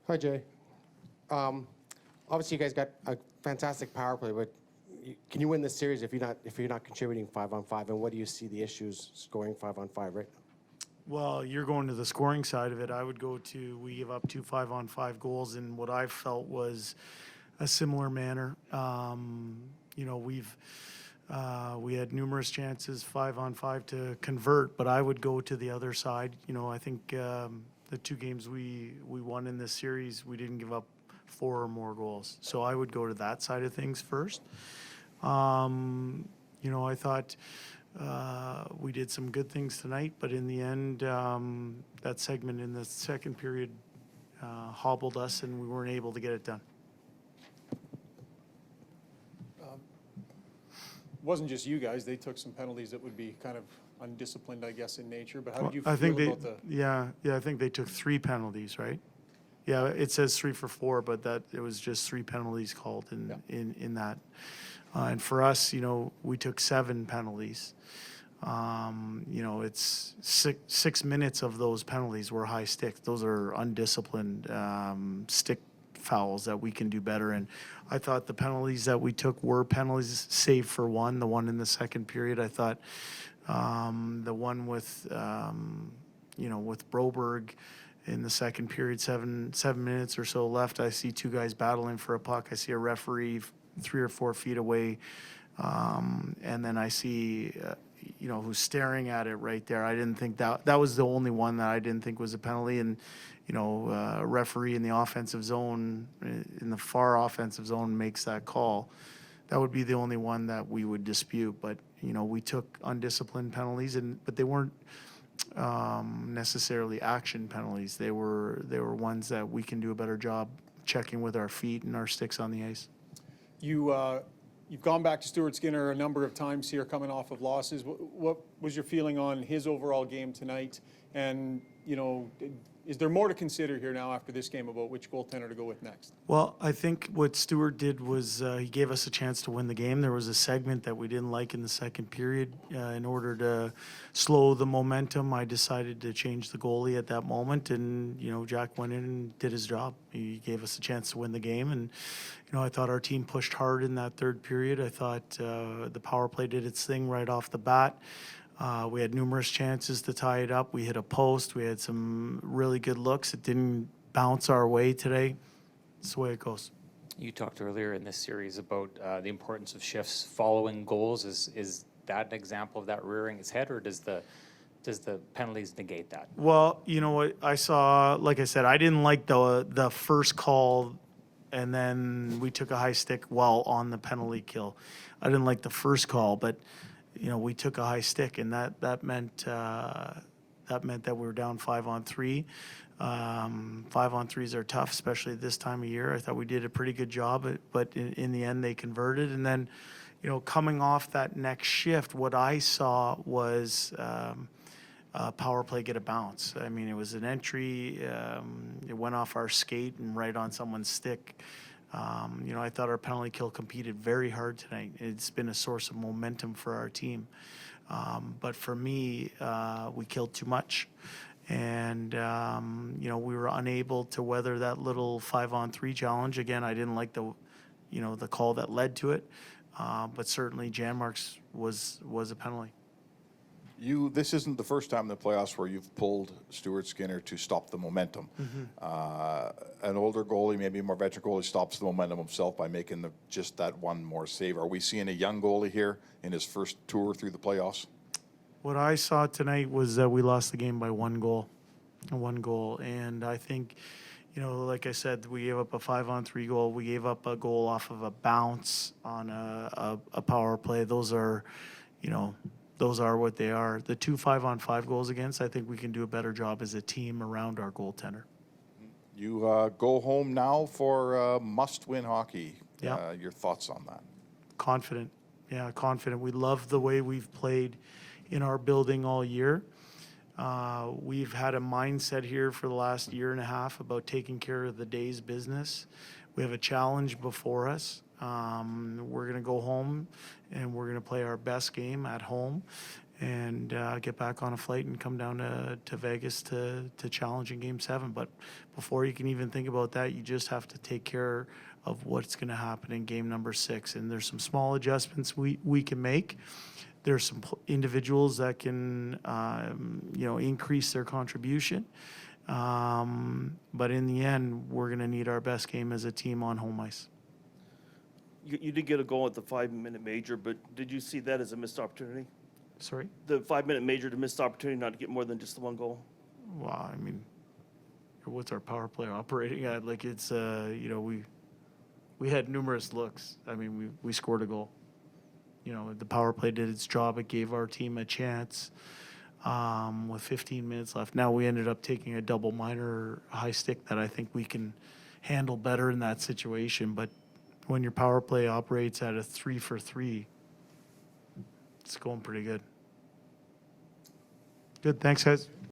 Hi, Jay. Obviously, you guys got a fantastic power play, but can you win this series if you're not contributing 5-on-5? And what do you see the issues scoring 5-on-5 right now? Well, you're going to the scoring side of it. I would go to we give up 2 5-on-5 goals in what I felt was a similar manner. We had numerous chances 5-on-5 to convert, but I would go to the other side. I think the 2 games we won in this series, we didn't give up 4 or more goals. So I would go to that side of things first. I thought we did some good things tonight, but in the end, that segment in the second period hobbled us, and we weren't able to get it done. Wasn't just you guys. They took some penalties that would be kind of undisciplined, I guess, in nature. But how did you I think feel about the... Yeah, I think they took 3 penalties, right? Yeah, it says 3 for 4, but that it was just 3 penalties called in that. And for us, we took 7 penalties. It's 6 minutes of those penalties were high sticks. Those are undisciplined stick fouls that we can do better. And I thought the penalties that we took were penalties, save for one, the one in the second period. I thought the one with Broberg in the second period, 7 minutes or so left. I see 2 guys battling for a puck. I see a referee 3 or 4 feet away, and then I see who's staring at it right there. I didn't think that was the only one that I didn't think was a penalty. And a referee in the offensive zone, in the far offensive zone, makes that call. That would be the only one that we would dispute. But we took undisciplined penalties, but they weren't necessarily action penalties. They were ones that we can do a better job checking with our feet and our sticks on the ice. You've gone back to Stuart Skinner a number of times here, coming off of losses. What was your feeling on his overall game tonight? And is there more to consider here now after this game about which goaltender to go with next? Well, I think what Stuart did was he gave us a chance to win the game. There was a segment that we didn't like in the second period. In order to slow the momentum, I decided to change the goalie at that moment, and Jack went in and did his job. He gave us a chance to win the game, and I thought our team pushed hard in that third period. I thought the power play did its thing right off the bat. We had numerous chances to tie it up. We hit a post. We had some really good looks. It didn't bounce our way today. That's the way it goes. You talked earlier in this series about the importance of shifts following goals. Is that an example of that rearing its head, or does the penalties negate that? Well, what I saw, like I said, I didn't like the first call, and then we took a high stick while on the penalty kill. I didn't like the first call, but we took a high stick, and that meant that we were down 5-on-3. 5-on-3s are tough, especially this time of year. I thought we did a pretty good job, but in the end, they converted. And then, coming off that next shift, what I saw was power play get a bounce. I mean, it was an entry. It went off our skate and right on someone's stick. I thought our penalty kill competed very hard tonight. It's been a source of momentum for our team. But for me, we killed too much. And, we were unable to weather that little 5-on-3 challenge. Again, I didn't like the call that led to it. But certainly Janmark's was a penalty. This isn't the first time in the playoffs where you've pulled Stuart Skinner to stop the momentum. Mm-hmm. An older goalie, maybe a more veteran goalie, stops the momentum himself by making just that one more save. Are we seeing a young goalie here in his first tour through the playoffs? What I saw tonight was that we lost the game by one goal. And I think, like I said, we gave up a 5-on-3 goal. We gave up a goal off of a bounce on a power play. Those are what they are. The 2 5-on-5 goals against, I think we can do a better job as a team around our goaltender. You go home now for must-win hockey. Yeah. Your thoughts on that? Confident. Yeah, confident. We love the way we've played in our building all year. We've had a mindset here for the last year and a half about taking care of the day's business. We have a challenge before us. We're going to go home and we're going to play our best game at home. and get back on a flight and come down to Vegas to challenge in Game 7. But before you can even think about that, you just have to take care of what's going to happen in game number 6. And there's some small adjustments we can make. There's some individuals that can, increase their contribution. But in the end, we're going to need our best game as a team on home ice. You did get a goal at the 5-minute major, but did you see that as a missed opportunity? Sorry? The 5-minute major to missed opportunity not to get more than just the one goal? Well, I mean, what's our power play operating at? Like, it's, we had numerous looks. I mean, we scored a goal. The power play did its job. It gave our team a chance with 15 minutes left. Now we ended up taking a double minor high stick that I think we can handle better in that situation. But when your power play operates at a 3-for-3, it's going pretty good. Good. Thanks, guys.